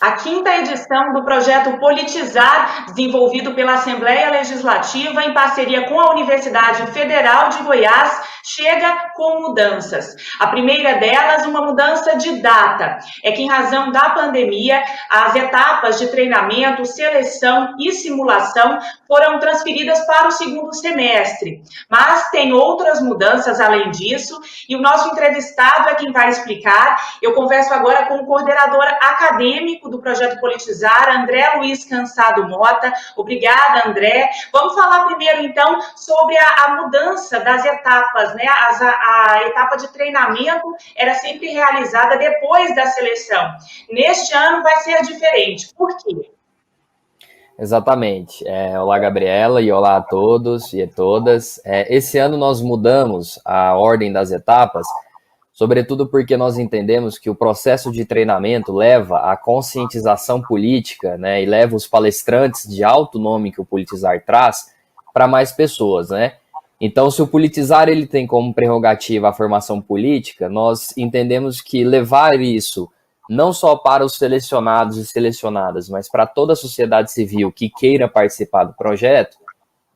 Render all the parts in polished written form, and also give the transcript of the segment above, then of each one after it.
A quinta edição do projeto Politizar, desenvolvido pela Assembleia Legislativa em parceria com a Universidade Federal de Goiás, chega com mudanças. A primeira delas, uma mudança de data. É que, em razão da pandemia, as etapas de treinamento, seleção e simulação foram transferidas para o segundo semestre. Mas tem outras mudanças além disso, e o nosso entrevistado é quem vai explicar. Eu converso agora com o coordenador acadêmico do projeto Politizar, André Luiz Cansado Mota. Obrigada, André. Vamos falar primeiro, então, sobre a mudança das etapas, né? A etapa de treinamento era sempre realizada depois da seleção. Neste ano vai ser diferente. Por quê? Exatamente. Olá, Gabriela, e olá a todos e a todas. Esse ano nós mudamos a ordem das etapas, sobretudo porque nós entendemos que o processo de treinamento leva à conscientização política, né, e leva os palestrantes de alto nome que o Politizar traz para mais pessoas, né? Então, se o Politizar ele tem como prerrogativa a formação política, nós entendemos que levar isso não só para os selecionados e selecionadas, mas para toda a sociedade civil que queira participar do projeto,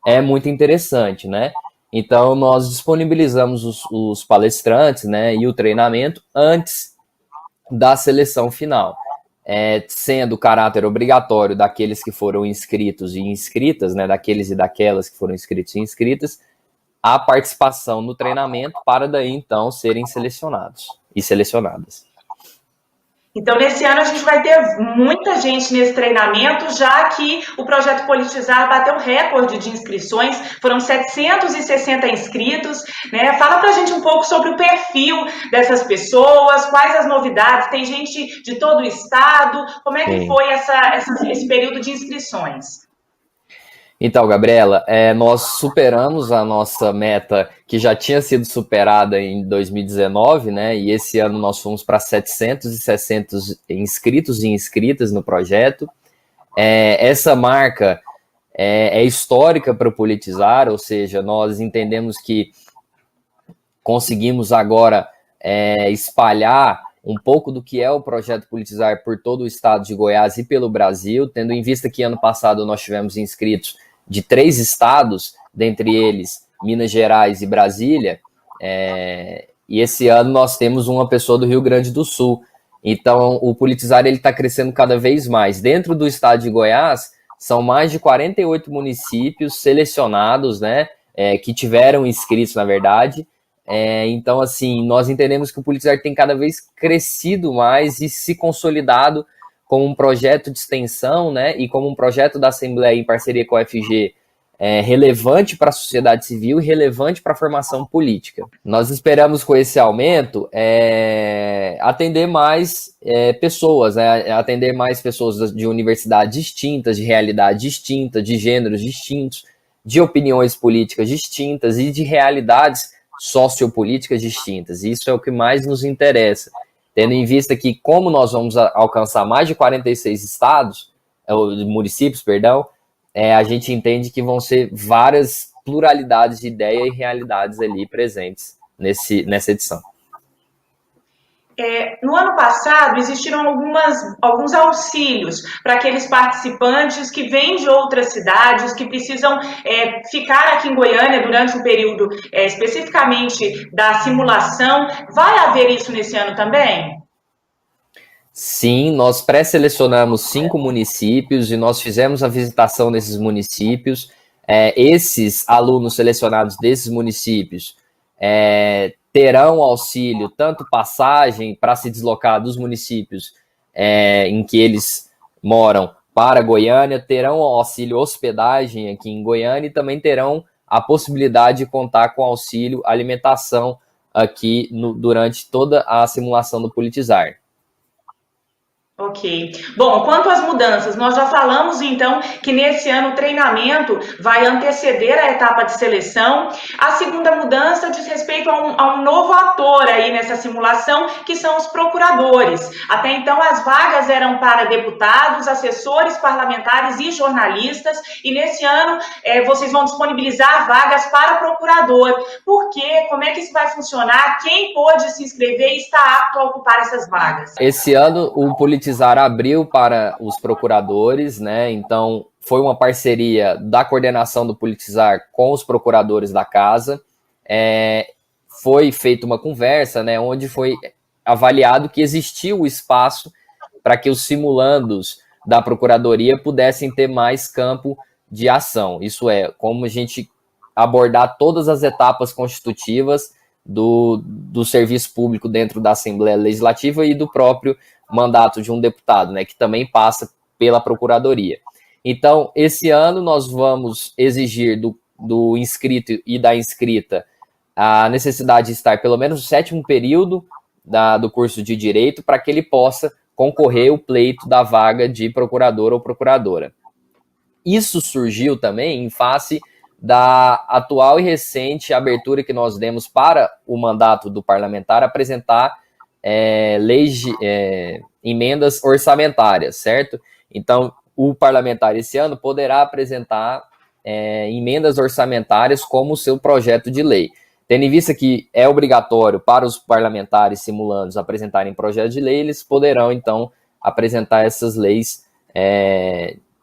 é muito interessante, né? Então, nós disponibilizamos os palestrantes, né, e o treinamento antes da seleção final, sendo caráter obrigatório daqueles que foram inscritos e inscritas, né, daqueles e daquelas que foram inscritos e inscritas, a participação no treinamento para daí, então, serem selecionados e selecionadas. Então, nesse ano, a gente vai ter muita gente nesse treinamento, já que o projeto Politizar bateu recorde de inscrições, foram 760 inscritos, né? Fala pra gente um pouco sobre o perfil dessas pessoas, quais as novidades, tem gente de todo o estado, como é que foi esse período de inscrições? Então, Gabriela, nós superamos a nossa meta que já tinha sido superada em 2019, né? E esse ano nós fomos para 760 inscritos e inscritas no projeto. Essa marca é histórica para o Politizar, ou seja, nós entendemos que conseguimos agora espalhar um pouco do que é o projeto Politizar por todo o estado de Goiás e pelo Brasil, tendo em vista que ano passado nós tivemos inscritos de 3 estados, dentre eles Minas Gerais e Brasília, e esse ano nós temos uma pessoa do Rio Grande do Sul. Então, o Politizar está crescendo cada vez mais. Dentro do estado de Goiás, são mais de 48 municípios selecionados, né, que tiveram inscritos, na verdade. Então, assim, nós entendemos que o Politizar tem cada vez crescido mais e se consolidado como um projeto de extensão, né, e como um projeto da Assembleia em parceria com a UFG, relevante para a sociedade civil e relevante para a formação política. Nós esperamos com esse aumento atender mais pessoas, né, atender mais pessoas de universidades distintas, de realidade distinta, de gêneros distintos, de opiniões políticas distintas e de realidades sociopolíticas distintas. Isso é o que mais nos interessa, tendo em vista que, como nós vamos alcançar mais de 46 estados, municípios, perdão, a gente entende que vão ser várias pluralidades de ideia e realidades ali presentes nessa edição. No ano passado, existiram alguns auxílios para aqueles participantes que vêm de outras cidades, que precisam ficar aqui em Goiânia durante o período especificamente da simulação. Vai haver isso nesse ano também? Sim, nós pré-selecionamos 5 municípios e nós fizemos a visitação nesses municípios. Esses alunos selecionados desses municípios terão auxílio, tanto passagem para se deslocar dos municípios em que eles moram para Goiânia, terão auxílio hospedagem aqui em Goiânia e também terão a possibilidade de contar com auxílio alimentação aqui durante toda a simulação do Politizar. Ok. Bom, quanto às mudanças, nós já falamos então que nesse ano o treinamento vai anteceder a etapa de seleção. A segunda mudança diz respeito a um novo ator aí nessa simulação, que são os procuradores. Até então as vagas eram para deputados, assessores parlamentares e jornalistas, e nesse ano vocês vão disponibilizar vagas para procurador. Por quê? Como é que isso vai funcionar? Quem pôde se inscrever e está apto a ocupar essas vagas? Esse ano o Politizar Politizar abriu para os procuradores, né? Então, foi uma parceria da coordenação do Politizar com os procuradores da casa. Foi feita uma conversa, né, onde foi avaliado que existia o espaço para que os simulandos da Procuradoria pudessem ter mais campo de ação. Isso é, como a gente abordar todas as etapas constitutivas do serviço público dentro da Assembleia Legislativa e do próprio mandato de um deputado, né, que também passa pela Procuradoria. Então, esse ano nós vamos exigir do inscrito e da inscrita a necessidade de estar pelo menos no 7º período do curso de Direito para que ele possa concorrer ao pleito da vaga de procurador ou procuradora. Isso surgiu também em face da atual e recente abertura que nós demos para o mandato do parlamentar apresentar emendas orçamentárias, certo? Então, o parlamentar esse ano poderá apresentar emendas orçamentárias como seu projeto de lei. Tendo em vista que é obrigatório para os parlamentares simulandos apresentarem projetos de lei, eles poderão, então, apresentar essas leis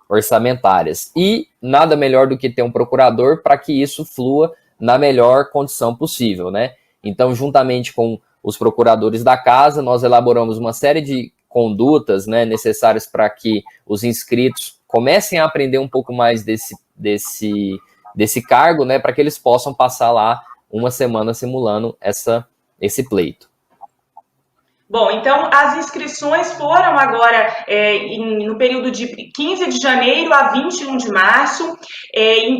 orçamentárias. E nada melhor do que ter um procurador para que isso flua na melhor condição possível, né? Então, juntamente com os procuradores da casa, nós elaboramos uma série de condutas, né, necessárias para que os inscritos comecem a aprender um pouco mais desse cargo, né, para que eles possam passar lá uma semana simulando esse pleito. Bom, então as inscrições foram agora no período de 15 de janeiro a 21 de março,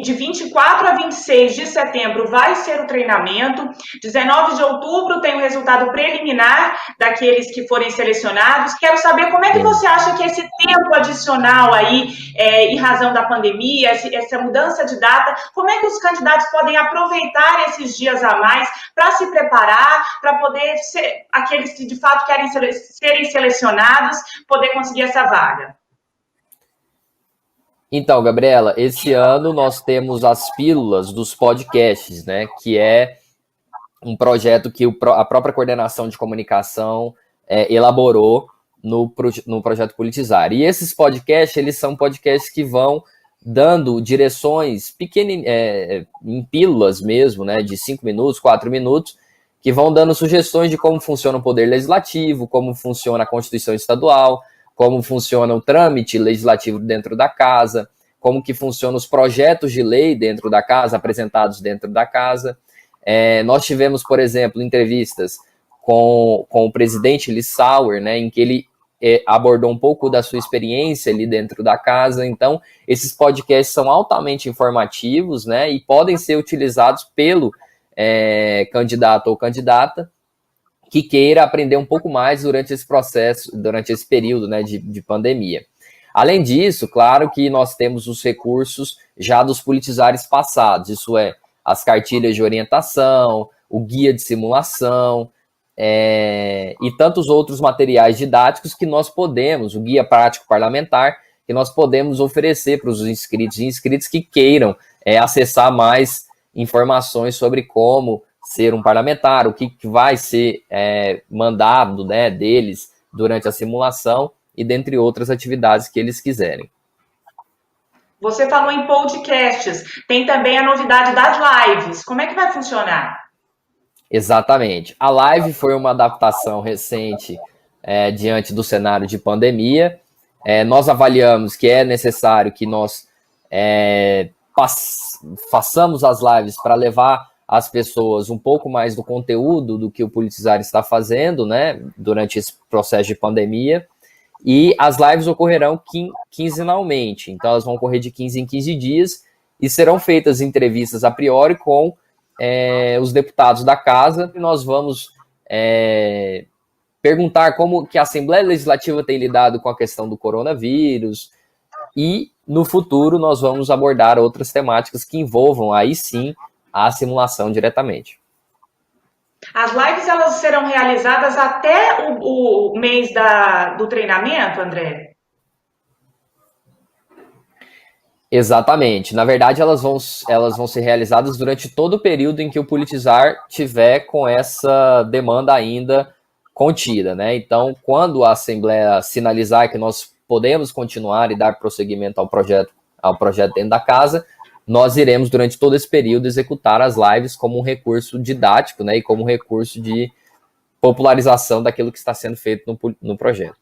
de 24 a 26 de setembro vai ser o treinamento, 19 de outubro tem o resultado preliminar daqueles que forem selecionados. Quero saber como é que você acha que esse tempo adicional aí, em razão da pandemia, essa mudança de data, como é que os candidatos podem aproveitar esses dias a mais para se preparar, para poder ser aqueles que de fato querem serem selecionados, poder conseguir essa vaga? Então, Gabriela, esse ano nós temos as pílulas dos podcasts, né, que é um projeto que a própria coordenação de comunicação elaborou no projeto Politizar. E esses podcasts, eles são podcasts que vão dando direções pequenas, em pílulas mesmo, né, de 5 minutos, 4 minutos, que vão dando sugestões de como funciona o poder legislativo, como funciona a Constituição Estadual, como funciona o trâmite legislativo dentro da casa, como que funcionam os projetos de lei dentro da casa, apresentados dentro da casa. Nós tivemos, por exemplo, entrevistas com o presidente Lissauer, né, em que ele abordou um pouco da sua experiência ali dentro da casa. Então, esses podcasts são altamente informativos, né, e podem ser utilizados pelo candidato ou candidata que queira aprender um pouco mais durante esse processo, durante esse período, né, de pandemia. Além disso, claro que nós temos os recursos já dos politizares passados, isso é, as cartilhas de orientação, o guia de simulação, e tantos outros materiais didáticos que nós podemos, o guia prático parlamentar, que nós podemos oferecer para os inscritos e inscritas que queiram acessar mais informações sobre como ser um parlamentar, o que vai ser mandado, né, deles durante a simulação e dentre outras atividades que eles quiserem. Você falou em podcasts, tem também a novidade das lives. Como é que vai funcionar? Exatamente. A live foi uma adaptação recente diante do cenário de pandemia. Nós avaliamos que é necessário que nós façamos as lives para levar às pessoas um pouco mais do conteúdo do que o Politizar está fazendo, né, durante esse processo de pandemia. E as lives ocorrerão quinzenalmente, então elas vão ocorrer de 15 em 15 dias e serão feitas entrevistas a priori com os deputados da casa. E nós vamos perguntar como que a Assembleia Legislativa tem lidado com a questão do coronavírus e, no futuro, nós vamos abordar outras temáticas que envolvam, aí sim, a simulação diretamente. As lives elas serão realizadas até o mês do treinamento, André? Exatamente. Na verdade, elas vão ser realizadas durante todo o período em que o Politizar tiver com essa demanda ainda contida, né? Então, quando a Assembleia sinalizar que nós podemos continuar e dar prosseguimento ao projeto dentro da casa, nós iremos, durante todo esse período, executar as lives como um recurso didático, né, e como um recurso de popularização daquilo que está sendo feito no projeto.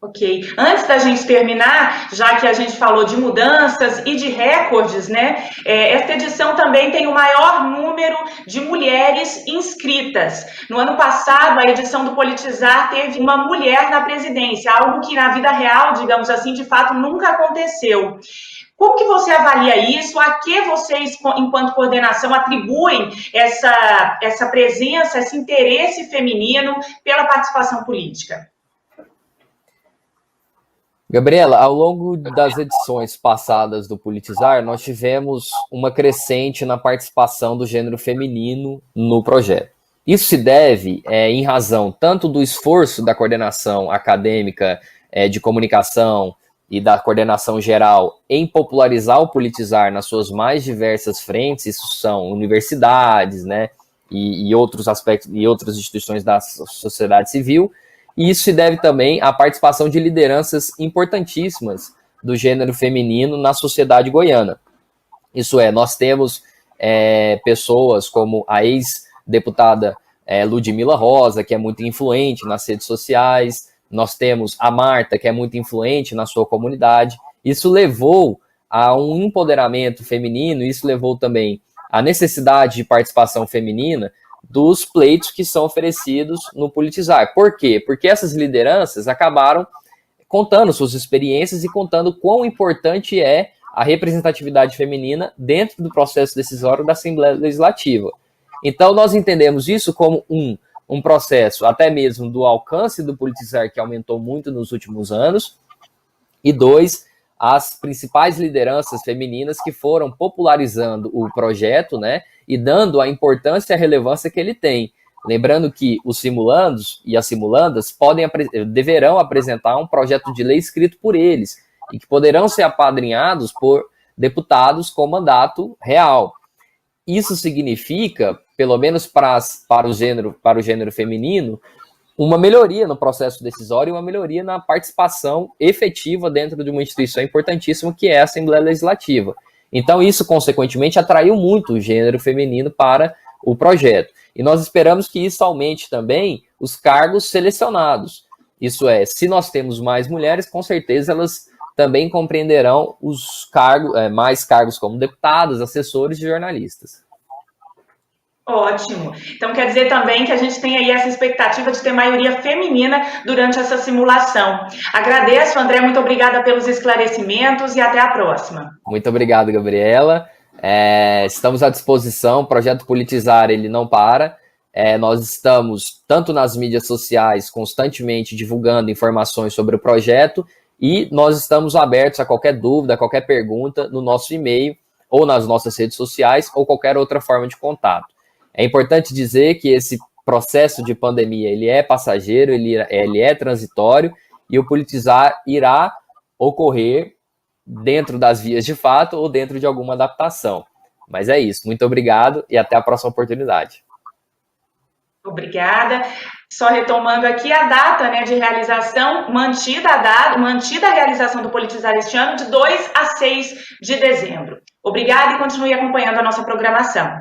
Ok. Antes da gente terminar, já que a gente falou de mudanças e de recordes, né? Esta edição também tem o maior número de mulheres inscritas. No ano passado, a edição do Politizar teve uma mulher na presidência, algo que na vida real, digamos assim, de fato nunca aconteceu. Como que você avalia isso? A que vocês, enquanto coordenação, atribuem essa presença, esse interesse feminino pela participação política? Gabriela, ao longo das edições passadas do Politizar, nós tivemos uma crescente na participação do gênero feminino no projeto. Isso se deve em razão tanto do esforço da coordenação acadêmica de comunicação e da coordenação geral em popularizar o Politizar nas suas mais diversas frentes, isso são universidades, né, e outros aspectos e outras instituições da sociedade civil. E isso se deve também à participação de lideranças importantíssimas do gênero feminino na sociedade goiana. Isso é, nós temos pessoas como a ex-deputada Ludmila Rosa, que é muito influente nas redes sociais, nós temos a Marta, que é muito influente na sua comunidade. Isso levou a um empoderamento feminino, isso levou também à necessidade de participação feminina dos pleitos que são oferecidos no Politizar. Por quê? Porque essas lideranças acabaram contando suas experiências e contando quão importante é a representatividade feminina dentro do processo decisório da Assembleia Legislativa. Então, nós entendemos isso como um processo, até mesmo do alcance do Politizar, que aumentou muito nos últimos anos, e dois, as principais lideranças femininas que foram popularizando o projeto, né, e dando a importância e a relevância que ele tem. Lembrando que os simulandos e as simulandas deverão apresentar um projeto de lei escrito por eles e que poderão ser apadrinhados por deputados com mandato real. Isso significa, pelo menos para o gênero feminino, uma melhoria no processo decisório e uma melhoria na participação efetiva dentro de uma instituição importantíssima que é a Assembleia Legislativa. Então, isso, consequentemente, atraiu muito o gênero feminino para o projeto. E nós esperamos que isso aumente também os cargos selecionados. Isso é, se nós temos mais mulheres, com certeza elas também compreenderão os mais cargos como deputados, assessores e jornalistas. Ótimo. Então quer dizer também que a gente tem aí essa expectativa de ter maioria feminina durante essa simulação. Agradeço, André, muito obrigada pelos esclarecimentos e até a próxima. Muito obrigado, Gabriela. Estamos à disposição, o projeto Politizar, ele não para. Nós estamos, tanto nas mídias sociais, constantemente divulgando informações sobre o projeto, e nós estamos abertos a qualquer dúvida, a qualquer pergunta no nosso e-mail, ou nas nossas redes sociais, ou qualquer outra forma de contato. É importante dizer que esse processo de pandemia ele é passageiro, ele é transitório, e o Politizar irá ocorrer dentro das vias de fato ou dentro de alguma adaptação. Mas é isso. Muito obrigado e até a próxima oportunidade. Obrigada. Só retomando aqui a data, né, de realização, mantida a realização do Politizar este ano, de 2 a 6 de dezembro. Obrigada e continue acompanhando a nossa programação.